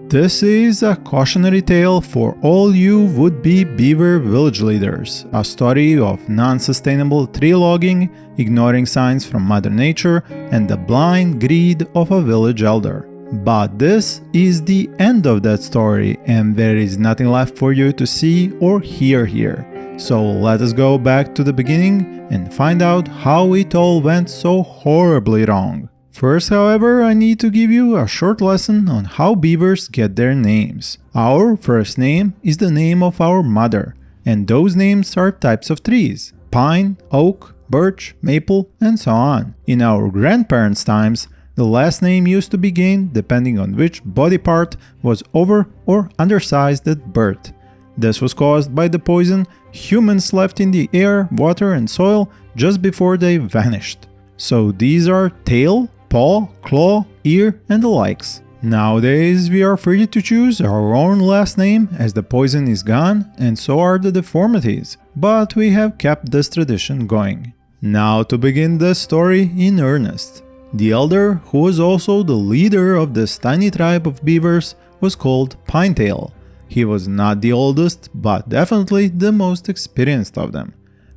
This is a cautionary tale for all you would-be beaver village leaders, a story of non-sustainable tree logging, ignoring signs from Mother Nature, and the blind greed of a village elder. But this is the end of that story, and there is nothing left for you to see or hear here. So let us go back to the beginning and find out how it all went so horribly wrong. First, however, I need to give you a short lesson on how beavers get their names. Our first name is the name of our mother, and those names are types of trees: pine, oak, birch, maple, and so on. In our grandparents' times, the last name used to be gained depending on which body part was over or undersized at birth. This was caused by the poison humans left in the air, water, and soil just before they vanished. So these are tail, paw, claw, ear, and the likes. Nowadays, we are free to choose our own last name as the poison is gone and so are the deformities, but we have kept this tradition going. Now to begin the story in earnest. The elder, who was also the leader of this tiny tribe of beavers, was called Pinetail. He was not the oldest, but definitely the most experienced of them.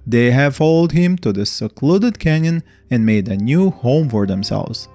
They have followed him to the secluded canyon and made a new home for themselves.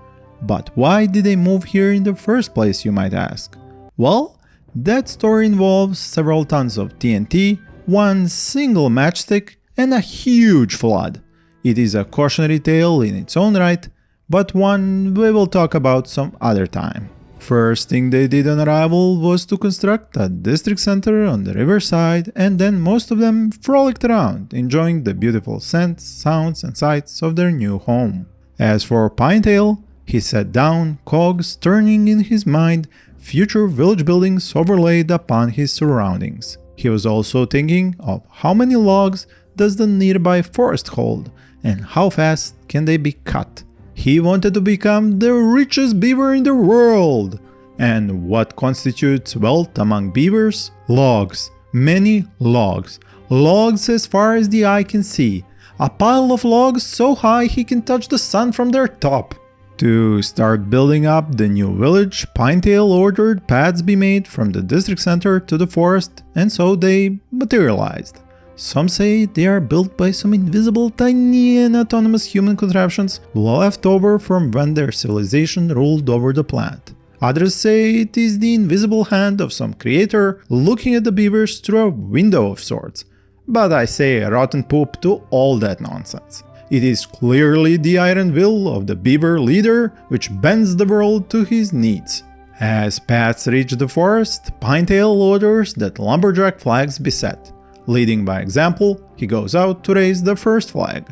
But why did they move here in the first place, you might ask? Well, that story involves several tons of TNT, one single matchstick, and a huge flood. It is a cautionary tale in its own right, but one we will talk about some other time. First thing they did on arrival was to construct a district center on the riverside, and then most of them frolicked around, enjoying the beautiful scents, sounds, and sights of their new home. As for Pinetail, he sat down, cogs turning in his mind, future village buildings overlaid upon his surroundings. He was also thinking of how many logs does the nearby forest hold, and how fast can they be cut. He wanted to become the richest beaver in the world. And what constitutes wealth among beavers? Logs. Many logs. Logs as far as the eye can see. A pile of logs so high he can touch the sun from their top. To start building up the new village, Pinetail ordered paths be made from the district center to the forest, and so they materialized. Some say they are built by some invisible, tiny and autonomous human contraptions left over from when their civilization ruled over the planet. Others say it is the invisible hand of some creator looking at the beavers through a window of sorts. But I say a rotten poop to all that nonsense. It is clearly the iron will of the beaver leader which bends the world to his needs. As paths reach the forest, Pinetail orders that lumberjack flags be set. Leading by example, he goes out to raise the first flag.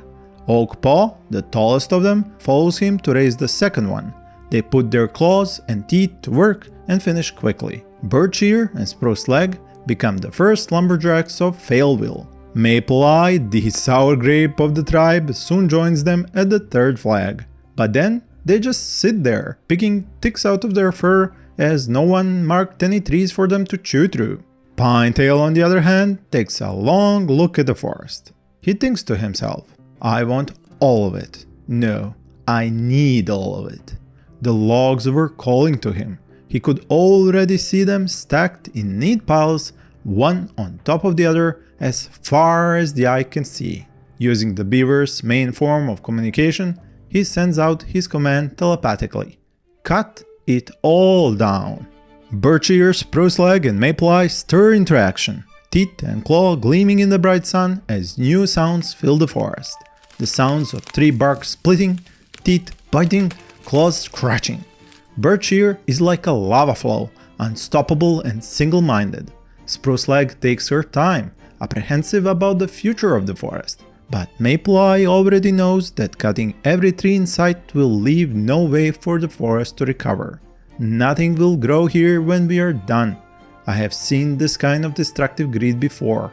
Oak Paw, the tallest of them, follows him to raise the second one. They put their claws and teeth to work and finish quickly. Birch Ear and Spruce Leg become the first lumberjacks of Failville. Maple Eye, the sour grape of the tribe, soon joins them at the third flag. But then they just sit there, picking ticks out of their fur as no one marked any trees for them to chew through. Pinetail, on the other hand, takes a long look at the forest. He thinks to himself, I want all of it. No, I need all of it. The logs were calling to him. He could already see them stacked in neat piles, one on top of the other, as far as the eye can see. Using the beaver's main form of communication, he sends out his command telepathically. Cut it all down. Birch Ear, Spruce Leg, and Maple Eye stir into action, teeth and claw gleaming in the bright sun as new sounds fill the forest. The sounds of tree bark splitting, teeth biting, claws scratching. Birch Ear is like a lava flow, unstoppable and single-minded. Spruce Leg takes her time, apprehensive about the future of the forest. But Maple Eye already knows that cutting every tree in sight will leave no way for the forest to recover. Nothing will grow here when we are done. I have seen this kind of destructive greed before.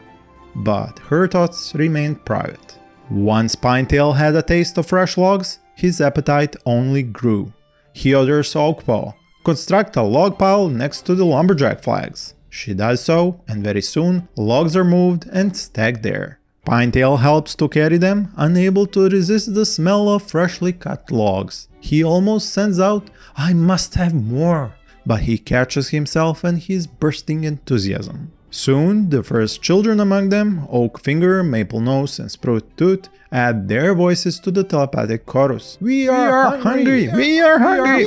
But her thoughts remained private. Once Pinetail had a taste of fresh logs, his appetite only grew. He orders Oak Paw, construct a log pile next to the lumberjack flags. She does so, and very soon logs are moved and stacked there. Pinetail helps to carry them, unable to resist the smell of freshly cut logs. He almost sends out, I must have more. but he catches himself and his bursting enthusiasm. Soon, the first children among them, Oakfinger, Maplenose, and Spruce-Tooth, add their voices to the telepathic chorus. We are hungry! We are hungry!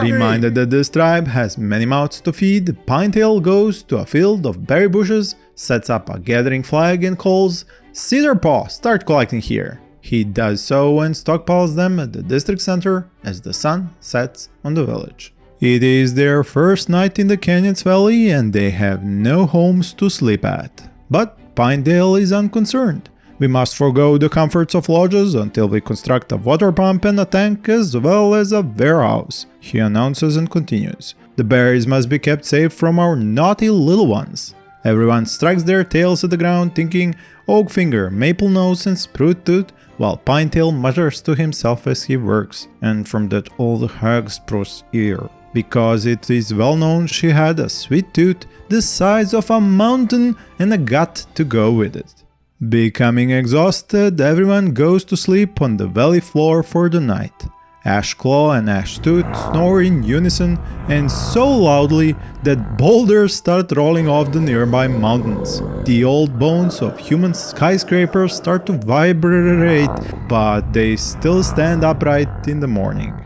Reminded that this tribe has many mouths to feed, Pinetail goes to a field of berry bushes, sets up a gathering flag and calls, Cedarpaw, start collecting here. He does so and stockpiles them at the district center as the sun sets on the village. It is their first night in the canyon's valley and they have no homes to sleep at. But Pinetail is unconcerned. We must forego the comforts of lodges until we construct a water pump and a tank as well as a warehouse, he announces and continues. The berries must be kept safe from our naughty little ones. Everyone strikes their tails at the ground thinking Oakfinger, Maplenose, and Spruce-Tooth, while Pinetail mutters to himself as he works, and from that old hag Spruce's ear. Because it is well known she had a sweet tooth the size of a mountain and a gut to go with it. Becoming exhausted, everyone goes to sleep on the valley floor for the night. Ashclaw and Ashtooth snore in unison and so loudly that boulders start rolling off the nearby mountains. The old bones of human skyscrapers start to vibrate, but they still stand upright in the morning.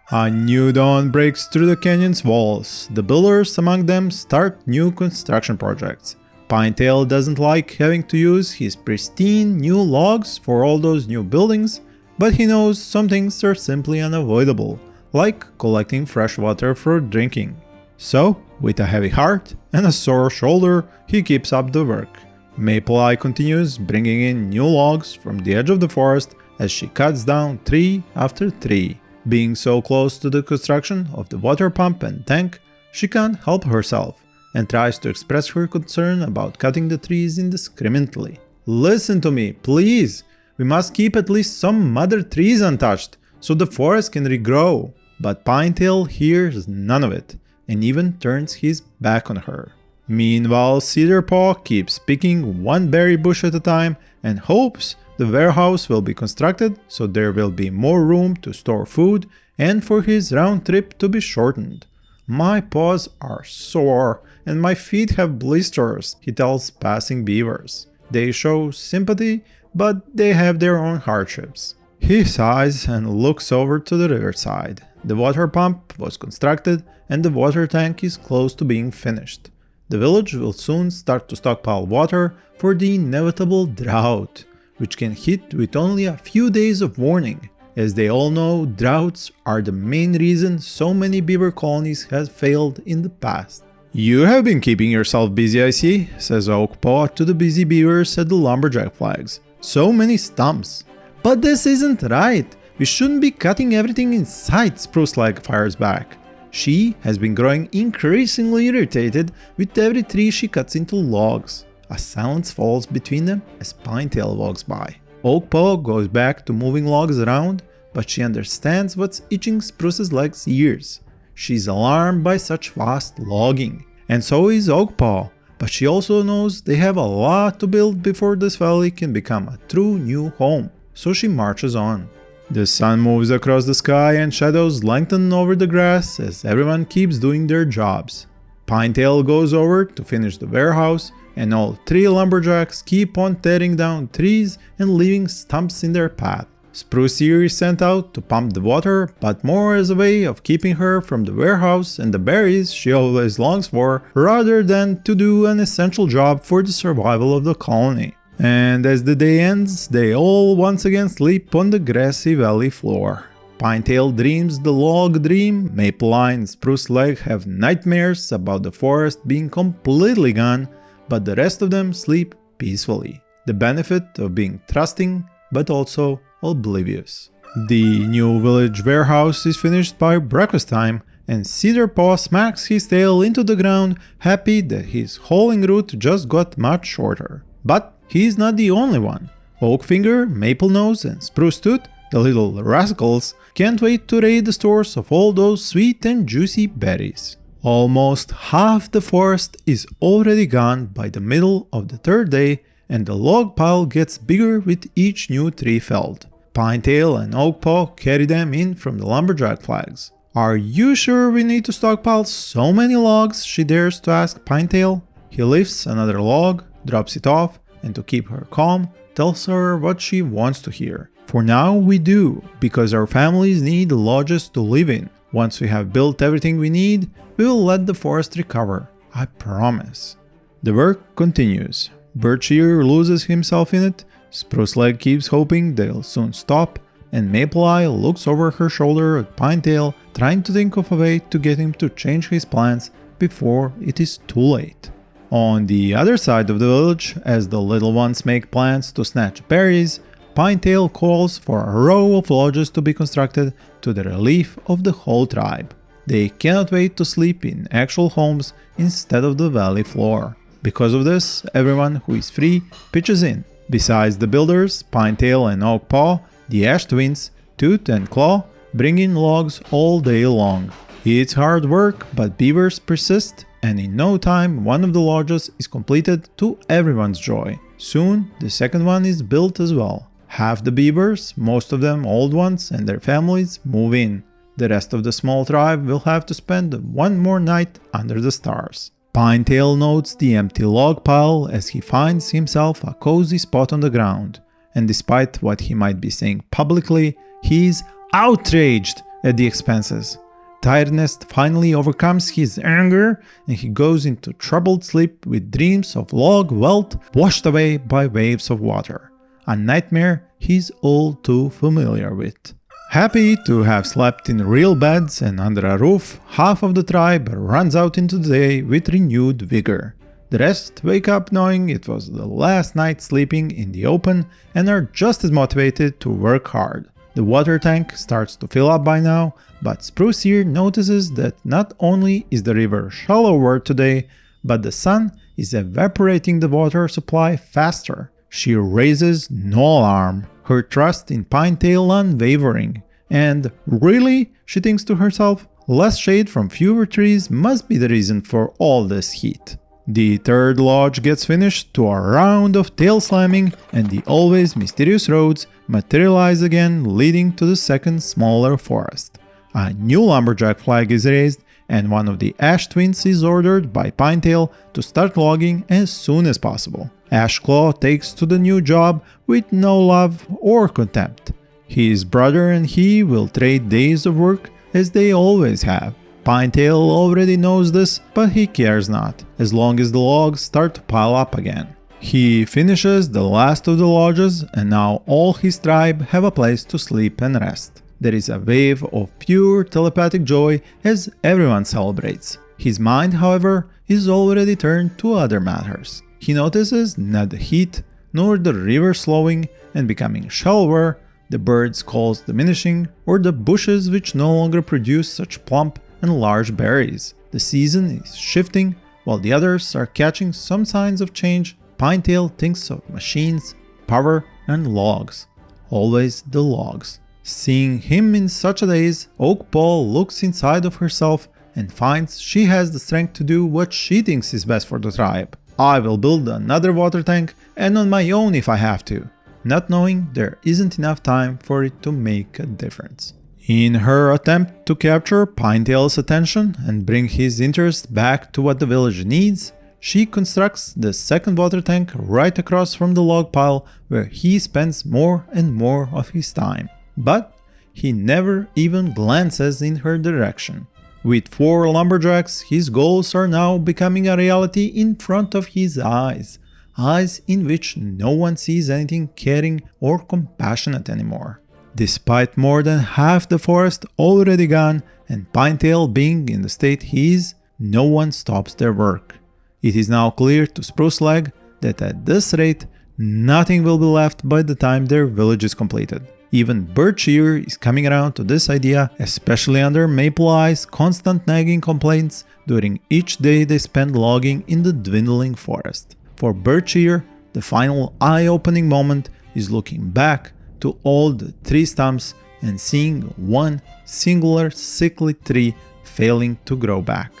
A new dawn breaks through the canyon's walls. The builders among them start new construction projects. Pinetail doesn't like having to use his pristine new logs for all those new buildings, but he knows some things are simply unavoidable, like collecting fresh water for drinking. So, with a heavy heart and a sore shoulder, he keeps up the work. Maple Eye continues bringing in new logs from the edge of the forest as she cuts down tree after tree. Being so close to the construction of the water pump and tank, she can't help herself and tries to express her concern about cutting the trees indiscriminately. Listen to me, please! We must keep at least some mother trees untouched, so the forest can regrow. But Pinetail hears none of it, and even turns his back on her. Meanwhile, Cedarpaw keeps picking one berry bush at a time and hopes the warehouse will be constructed so there will be more room to store food and for his round trip to be shortened. My paws are sore and my feet have blisters, he tells passing beavers. They show sympathy, but they have their own hardships. He sighs and looks over to the riverside. The water pump was constructed and the water tank is close to being finished. The village will soon start to stockpile water for the inevitable drought, which can hit with only a few days of warning. As they all know, droughts are the main reason so many beaver colonies have failed in the past. You have been keeping yourself busy, I see, says Oakpaw to the busy beavers at the lumberjack flags. So many stumps. But this isn't right. We shouldn't be cutting everything in sight, Spruce-Leg fires back. She has been growing increasingly irritated with every tree she cuts into logs. A silence falls between them as Pinetail walks by. Oakpaw goes back to moving logs around, but she understands what's itching Spruce's leg's ears. She's alarmed by such fast logging, and so is Oakpaw, but she also knows they have a lot to build before this valley can become a true new home, so she marches on. The sun moves across the sky and shadows lengthen over the grass as everyone keeps doing their jobs. Pinetail goes over to finish the warehouse, and all three lumberjacks keep on tearing down trees and leaving stumps in their path. Spruce Ear is sent out to pump the water, but more as a way of keeping her from the warehouse and the berries she always longs for, rather than to do an essential job for the survival of the colony. And as the day ends, they all once again sleep on the grassy valley floor. Pinetail dreams the log dream, Maple Eye and Spruce Leg have nightmares about the forest being completely gone, but the rest of them sleep peacefully. The benefit of being trusting, but also oblivious. The new village warehouse is finished by breakfast time, and Cedarpaw smacks his tail into the ground, happy that his hauling route just got much shorter. But he's not the only one. Oakfinger, Maplenose, and Spruce-Tooth, the little rascals, can't wait to raid the stores of all those sweet and juicy berries. Almost half the forest is already gone by the middle of the third day, and the log pile gets bigger with each new tree felled. Pinetail and Oakpaw carry them in from the lumberjack flags. "Are you sure we need to stockpile so many logs?" she dares to ask Pinetail. He lifts another log, drops it off, and to keep her calm, tells her what she wants to hear. "For now we do, because our families need lodges to live in. Once we have built everything we need, we will let the forest recover. I promise." The work continues. Birchear loses himself in it, Spruceleg keeps hoping they'll soon stop, and Maple-Eye looks over her shoulder at Pinetail, trying to think of a way to get him to change his plans before it is too late. On the other side of the village, as the little ones make plans to snatch berries, Pinetail calls for a row of lodges to be constructed to the relief of the whole tribe. They cannot wait to sleep in actual homes instead of the valley floor. Because of this, everyone who is free pitches in. Besides the builders, Pinetail and Oakpaw, the Ash Twins, Tooth and Claw, bring in logs all day long. It's hard work, but beavers persist, and in no time one of the lodges is completed to everyone's joy. Soon the second one is built as well. Half the beavers, most of them old ones and their families, move in. The rest of the small tribe will have to spend one more night under the stars. Pinetail notes the empty log pile as he finds himself a cozy spot on the ground, and despite what he might be saying publicly, he's outraged at the expenses. Tiredness finally overcomes his anger, and he goes into troubled sleep with dreams of log wealth washed away by waves of water, a nightmare he's all too familiar with. Happy to have slept in real beds and under a roof, half of the tribe runs out into the day with renewed vigor. The rest wake up knowing it was the last night sleeping in the open and are just as motivated to work hard. The water tank starts to fill up by now, but Sprucear notices that not only is the river shallower today, but the sun is evaporating the water supply faster. She raises no alarm, her trust in Pinetail unwavering. And really, she thinks to herself, less shade from fewer trees must be the reason for all this heat. The third lodge gets finished to a round of tail slamming, and the always mysterious roads materialize again, leading to the second smaller forest. A new lumberjack flag is raised, and one of the Ash Twins is ordered by Pinetail to start logging as soon as possible. Ashclaw takes to the new job with no love or contempt. His brother and he will trade days of work as they always have. Pinetail already knows this, but he cares not, as long as the logs start to pile up again. He finishes the last of the lodges, and now all his tribe have a place to sleep and rest. There is a wave of pure telepathic joy as everyone celebrates. His mind, however, is already turned to other matters. He notices not the heat, nor the river slowing and becoming shallower, the birds' calls diminishing, or the bushes which no longer produce such plump and large berries. The season is shifting, while the others are catching some signs of change. Pinetail thinks of machines, power, and logs. Always the logs. Seeing him in such a daze, Oakpaw looks inside of herself and finds she has the strength to do what she thinks is best for the tribe. I will build another water tank, and on my own if I have to, not knowing there isn't enough time for it to make a difference. In her attempt to capture Pinetail's attention and bring his interest back to what the village needs, she constructs the second water tank right across from the log pile where he spends more and more of his time. But he never even glances in her direction. With 4 lumberjacks, his goals are now becoming a reality in front of his eyes. Eyes in which no one sees anything caring or compassionate anymore. Despite more than half the forest already gone and Pinetail being in the state he is, no one stops their work. It is now clear to Spruceleg that at this rate, nothing will be left by the time their village is completed. Even Birchear is coming around to this idea, especially under Maple-Eye's constant nagging complaints during each day they spend logging in the dwindling forest. For Birchear, the final eye-opening moment is looking back to all the tree stumps and seeing one singular sickly tree failing to grow back.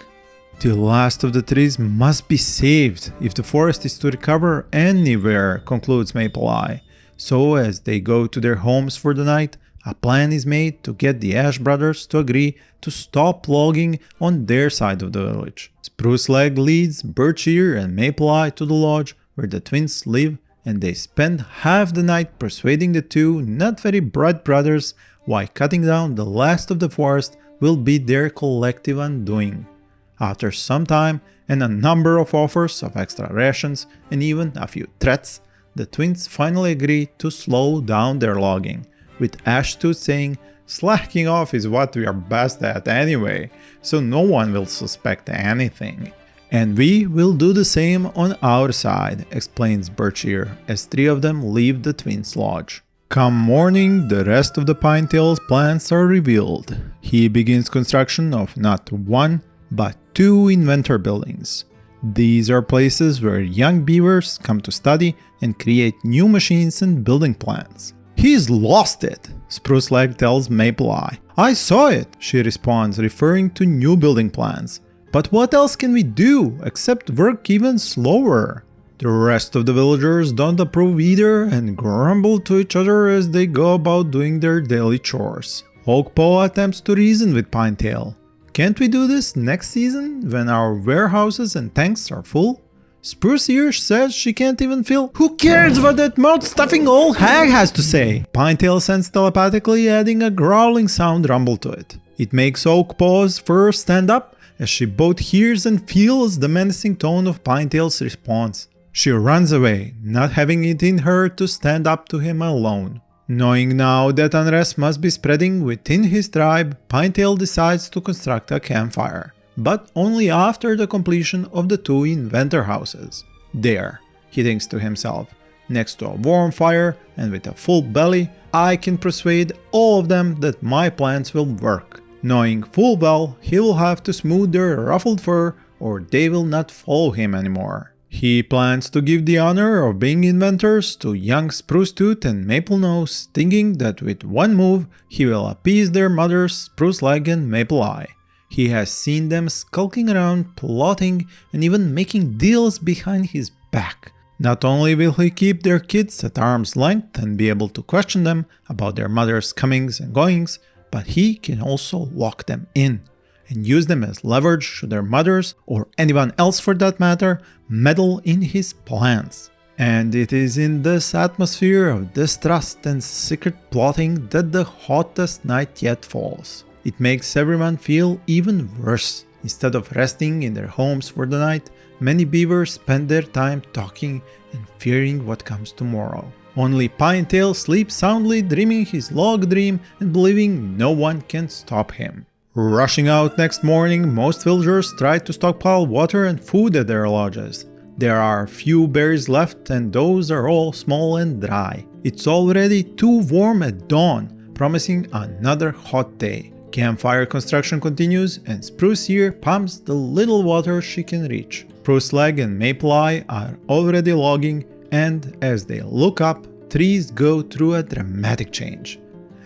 The last of the trees must be saved if the forest is to recover anywhere, concludes Maple-Eye. So as they go to their homes for the night, A plan is made to get the Ash brothers to agree to stop logging on their side of the village. Spruce Leg leads Birch Ear and Maple Eye to the lodge where the twins live, and they spend half the night persuading the two not very bright brothers why cutting down the last of the forest will be their collective undoing. After some time and a number of offers of extra rations and even a few threats, the twins finally agree to slow down their logging, with Ashtooth saying slacking off is what we are best at anyway, so no one will suspect anything. And we will do the same on our side, explains Birch Ear, as three of them leave the twins' lodge. Come morning, the rest of the Pinetail's plans are revealed. He begins construction of not one, but two inventor buildings. These are places where young beavers come to study and create new machines and building plans. He's lost it, Spruce Leg tells Maple Eye. I saw it, she responds, referring to new building plans. But what else can we do except work even slower? The rest of the villagers don't approve either and grumble to each other as they go about doing their daily chores. Oakpaw attempts to reason with Pinetail. Can't we do this next season when our warehouses and tanks are full? Spruce Ear says she can't even feel. Who cares what that mouth-stuffing old hag has to say? Pinetail sends telepathically, adding a growling sound rumble to it. It makes Oakpaw's fur stand up as she both hears and feels the menacing tone of Pinetail's response. She runs away, not having it in her to stand up to him alone. Knowing now that unrest must be spreading within his tribe, Pinetail decides to construct a campfire, but only after the completion of the two inventor houses. There, he thinks to himself, next to a warm fire and with a full belly, I can persuade all of them that my plans will work, knowing full well he will have to smooth their ruffled fur or they will not follow him anymore. He plans to give the honor of being inventors to young Spruce Tooth and Maple Nose, thinking that with one move he will appease their mothers Spruce Leg and Maple Eye. He has seen them skulking around, plotting, and even making deals behind his back. Not only will he keep their kids at arm's length and be able to question them about their mother's comings and goings, but he can also lock them in and use them as leverage should their mothers, or anyone else for that matter, meddle in his plans. And it is in this atmosphere of distrust and secret plotting that the hottest night yet falls. It makes everyone feel even worse. Instead of resting in their homes for the night, many beavers spend their time talking and fearing what comes tomorrow. Only Pinetail sleeps soundly, dreaming his log dream and believing no one can stop him. Rushing out next morning, most villagers try to stockpile water and food at their lodges. There are few berries left and those are all small and dry. It's already too warm at dawn, promising another hot day. Campfire construction continues and Spruce Ear pumps the little water she can reach. Spruce Leg and Maple Eye are already logging, and as they look up, trees go through a dramatic change.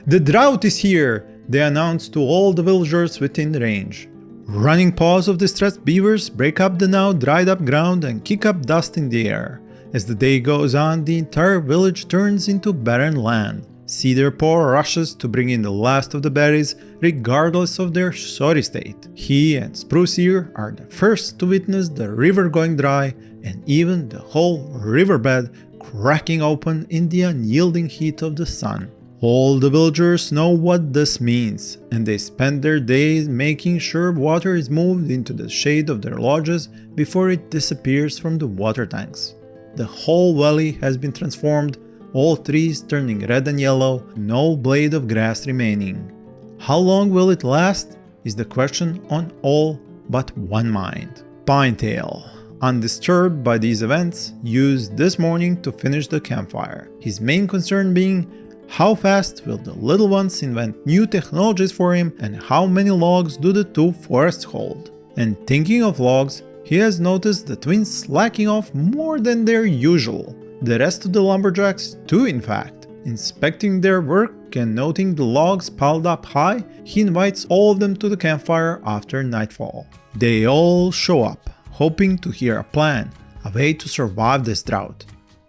The drought is here, they announce to all the villagers within range. Running paws of distressed beavers break up the now dried up ground and kick up dust in the air. As the day goes on, the entire village turns into barren land. Cedar Paw rushes to bring in the last of the berries, regardless of their sorry state. He and Spruce Ear are the first to witness the river going dry and even the whole riverbed cracking open in the unyielding heat of the sun. All the villagers know what this means, and they spend their days making sure water is moved into the shade of their lodges before it disappears from the water tanks. The whole valley has been transformed, all trees turning red and yellow, no blade of grass remaining. How long will it last is the question on all but one mind. Pinetail, undisturbed by these events, used this morning to finish the campfire, his main concern being how fast will the little ones invent new technologies for him and how many logs do the two forests hold. And thinking of logs, he has noticed the twins slacking off more than their usual. The rest of the lumberjacks too, in fact. Inspecting their work and noting the logs piled up high, he invites all of them to the campfire after nightfall. They all show up, hoping to hear a plan, a way to survive this drought.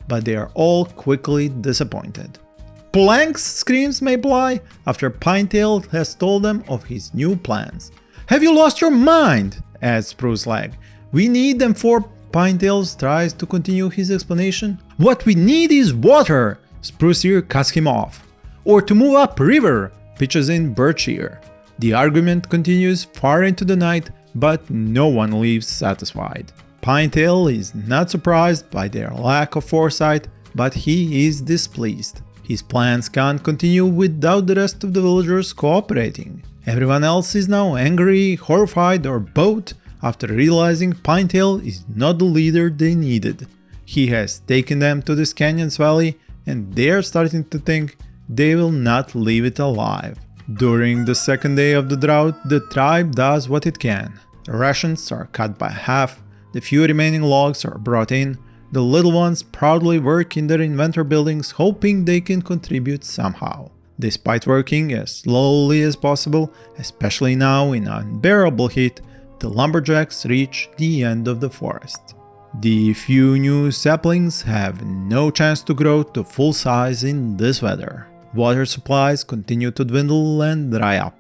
But they are all quickly disappointed. planks, screams Maple after Pinetail has told them of his new plans. Have you lost your mind? Asks Spruce Leg. We need them for... Pinetail tries to continue his explanation. What we need is water! Spruce Ear cuts him off. Or to move up river, pitches in Birch Ear. The argument continues far into the night, but no one leaves satisfied. Pinetail is not surprised by their lack of foresight, but he is displeased. His plans can't continue without the rest of the villagers cooperating. Everyone else is now angry, horrified, or both after realizing Pinetail is not the leader they needed. He has taken them to this canyon's valley, and they are starting to think they will not leave it alive. During the second day of the drought, the tribe does what it can. The rations are cut by half, the few remaining logs are brought in, the little ones proudly work in their inventor buildings hoping they can contribute somehow. Despite working as slowly as possible, especially now in unbearable heat, the lumberjacks reach the end of the forest. The few new saplings have no chance to grow to full size in this weather. Water supplies continue to dwindle and dry up.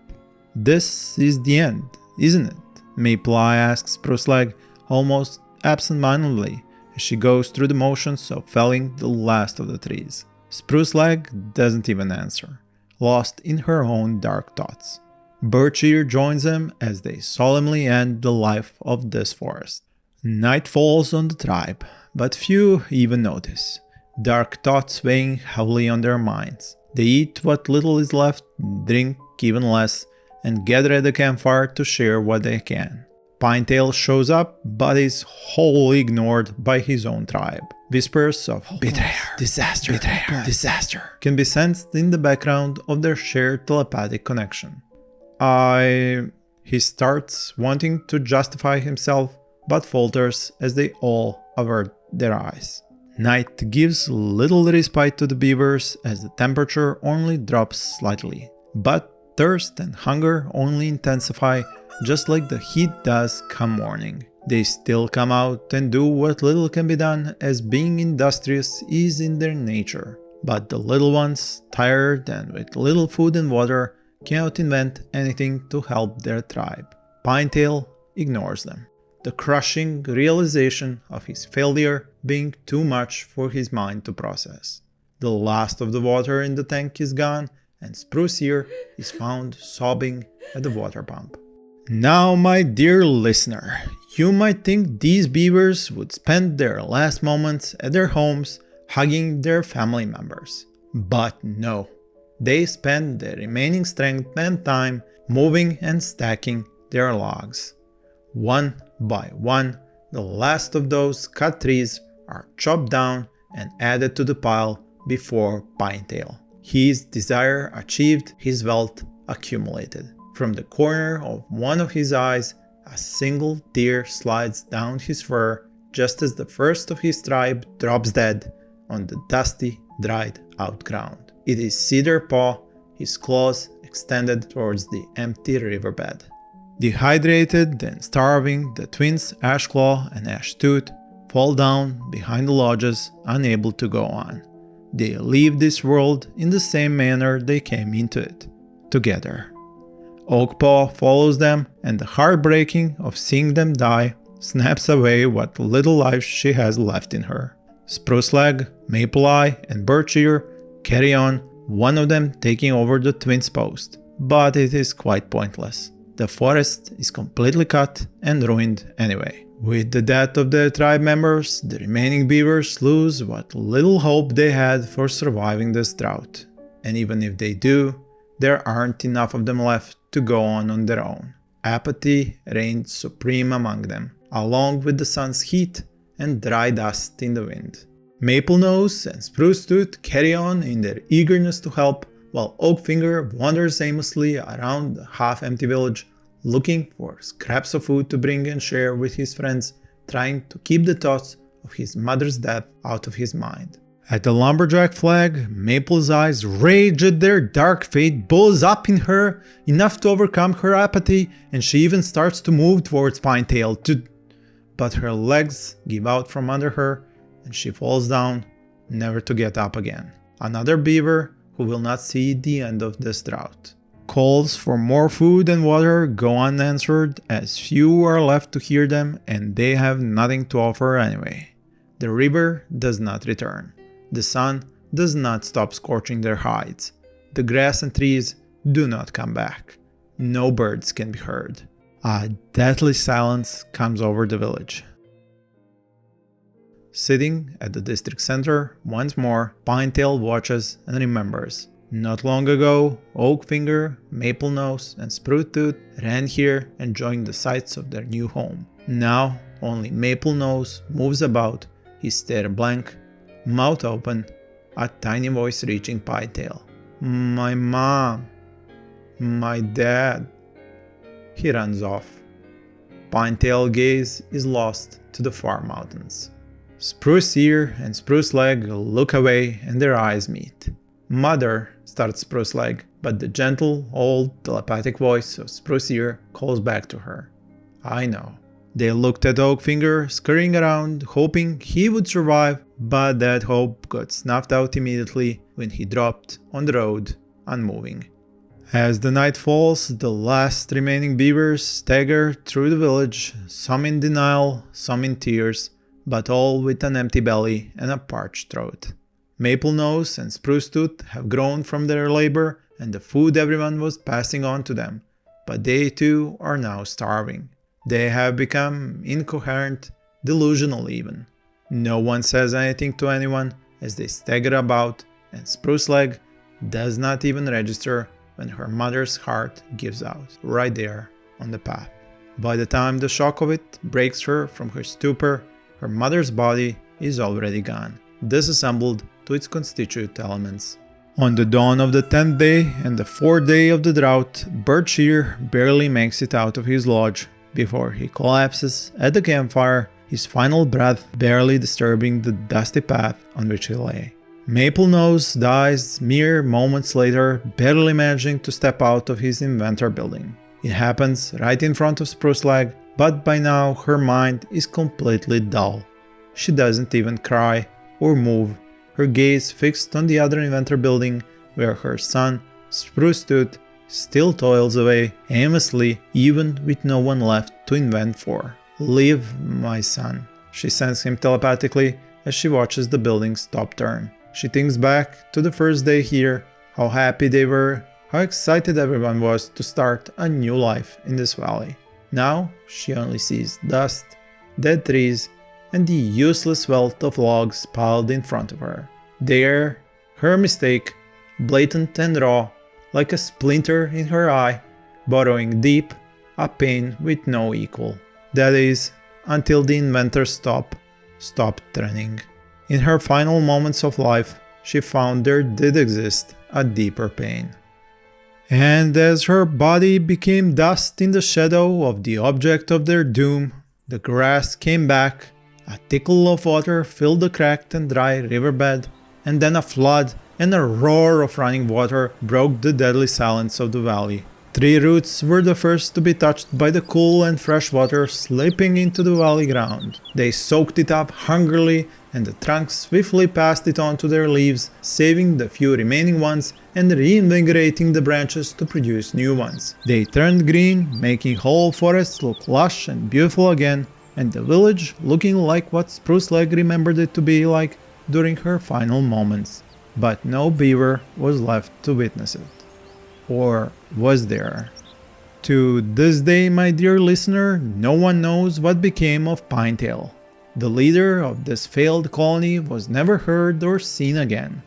This is the end, isn't it? Maple asks Spruce Leg almost absent-mindedly as she goes through the motions of felling the last of the trees. Spruce Leg doesn't even answer, lost in her own dark thoughts. Birch Ear joins them as they solemnly end the life of this forest. Night falls on the tribe, but few even notice, dark thoughts weighing heavily on their minds. They eat what little is left, drink even less, and gather at the campfire to share what they can. Pinetail shows up, but is wholly ignored by his own tribe. Whispers of betrayal, disaster, betrayal, disaster can be sensed in the background of their shared telepathic connection. He starts wanting to justify himself, but falters as they all avert their eyes. Night gives little respite to the beavers as the temperature only drops slightly, but thirst and hunger only intensify just like the heat does come morning. They still come out and do what little can be done as being industrious is in their nature. But the little ones, tired and with little food and water, cannot invent anything to help their tribe. Pinetail ignores them, the crushing realization of his failure being too much for his mind to process. The last of the water in the tank is gone, and Spruce Ear is found sobbing at the water pump. Now, my dear listener, you might think these beavers would spend their last moments at their homes hugging their family members. But no. They spend their remaining strength and time moving and stacking their logs. One by one, the last of those cut trees are chopped down and added to the pile before Pinetail. His desire achieved, his wealth accumulated. From the corner of one of his eyes, a single tear slides down his fur just as the first of his tribe drops dead on the dusty, dried out ground. It is Cedar Paw, his claws extended towards the empty riverbed. Dehydrated and starving, the twins Ashclaw and Ashtooth fall down behind the lodges, unable to go on. They leave this world in the same manner they came into it, together. Oakpaw follows them, and the heartbreaking of seeing them die snaps away what little life she has left in her. Spruce Leg, Maple Eye, and Birch Ear carry on, one of them taking over the twins' post, but it is quite pointless. The forest is completely cut and ruined anyway. With the death of their tribe members, the remaining beavers lose what little hope they had for surviving this drought. And even if they do, there aren't enough of them left to go on their own. Apathy reigned supreme among them, along with the sun's heat and dry dust in the wind. Maple Nose and Spruce Tooth carry on in their eagerness to help, while Oakfinger wanders aimlessly around the half-empty village, looking for scraps of food to bring and share with his friends, trying to keep the thoughts of his mother's death out of his mind. At the lumberjack flag, Maple's eyes rage at their dark fate bulls up in her, enough to overcome her apathy, and she even starts to move towards Pinetail but her legs give out from under her, and she falls down, never to get up again. Another beaver, who will not see the end of this drought. Calls for more food and water go unanswered as few are left to hear them, and they have nothing to offer anyway. The river does not return. The sun does not stop scorching their hides. The grass and trees do not come back. No birds can be heard. A deathly silence comes over the village. Sitting at the district center, once more, Pinetail watches and remembers. Not long ago, Oakfinger, Maplenose, and Spruce-tooth ran here enjoying the sights of their new home. Now, only Maplenose moves about, his stare blank, mouth open, a tiny voice reaching Pinetail. My mom. My dad. He runs off. Pinetail's gaze is lost to the far mountains. Spruce Ear and Spruce Leg look away and their eyes meet. Mother, starts Spruce Leg, but the gentle, old, telepathic voice of Spruce Ear calls back to her. I know. They looked at Oakfinger, scurrying around, hoping he would survive, but that hope got snuffed out immediately when he dropped on the road, unmoving. As the night falls, the last remaining beavers stagger through the village, some in denial, some in tears, but all with an empty belly and a parched throat. Maplenose and Spruce-tooth have grown from their labor and the food everyone was passing on to them, but they too are now starving. They have become incoherent, delusional even. No one says anything to anyone as they stagger about, and Spruce Leg does not even register when her mother's heart gives out, right there on the path. By the time the shock of it breaks her from her stupor, her mother's body is already gone, disassembled to its constituent elements. On the dawn of the 10th day and the 4th day of the drought, Bircheer barely makes it out of his lodge before he collapses at the campfire, his final breath barely disturbing the dusty path on which he lay. Maplenose dies mere moments later, barely managing to step out of his inventor building. It happens right in front of Spruce Leg, but by now her mind is completely dull. She doesn't even cry or move, her gaze fixed on the other inventor building where her son, Spruce-tooth, still toils away aimlessly, even with no one left to invent for. Live, my son, she sends him telepathically as she watches the building stop turn. She thinks back to the first day here, how happy they were, how excited everyone was to start a new life in this valley. Now she only sees dust, dead trees, and the useless wealth of logs piled in front of her. There, her mistake, blatant and raw, like a splinter in her eye, burrowing deep, a pain with no equal. That is, until the inventor stopped running. In her final moments of life, she found there did exist a deeper pain. And as her body became dust in the shadow of the object of their doom, the grass came back, a trickle of water filled the cracked and dry riverbed, and then a flood and a roar of running water broke the deadly silence of the valley. Tree roots were the first to be touched by the cool and fresh water slipping into the valley ground. They soaked it up hungrily, and the trunks swiftly passed it on to their leaves, saving the few remaining ones and reinvigorating the branches to produce new ones. They turned green, making whole forests look lush and beautiful again, and the village looking like what Spruce Leg remembered it to be like during her final moments. But no beaver was left to witness it. Or was there? To this day, my dear listener, no one knows what became of Pinetail. The leader of this failed colony was never heard or seen again.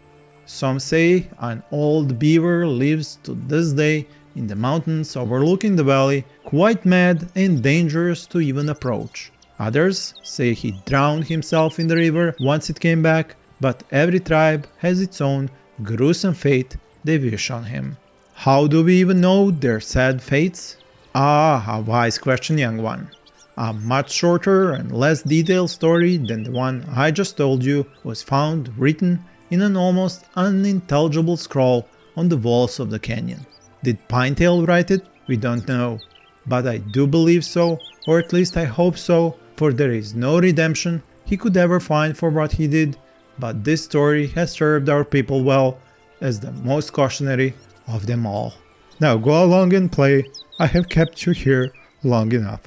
Some say an old beaver lives to this day in the mountains overlooking the valley, quite mad and dangerous to even approach. Others say he drowned himself in the river once it came back, but every tribe has its own gruesome fate they wish on him. How do we even know their sad fates? Ah, a wise question, young one. A much shorter and less detailed story than the one I just told you was found written in an almost unintelligible scroll on the walls of the canyon. Did Pinetail write it? We don't know. But I do believe so, or at least I hope so, for there is no redemption he could ever find for what he did. But this story has served our people well, is the most cautionary of them all. Now go along and play. I have kept you here long enough.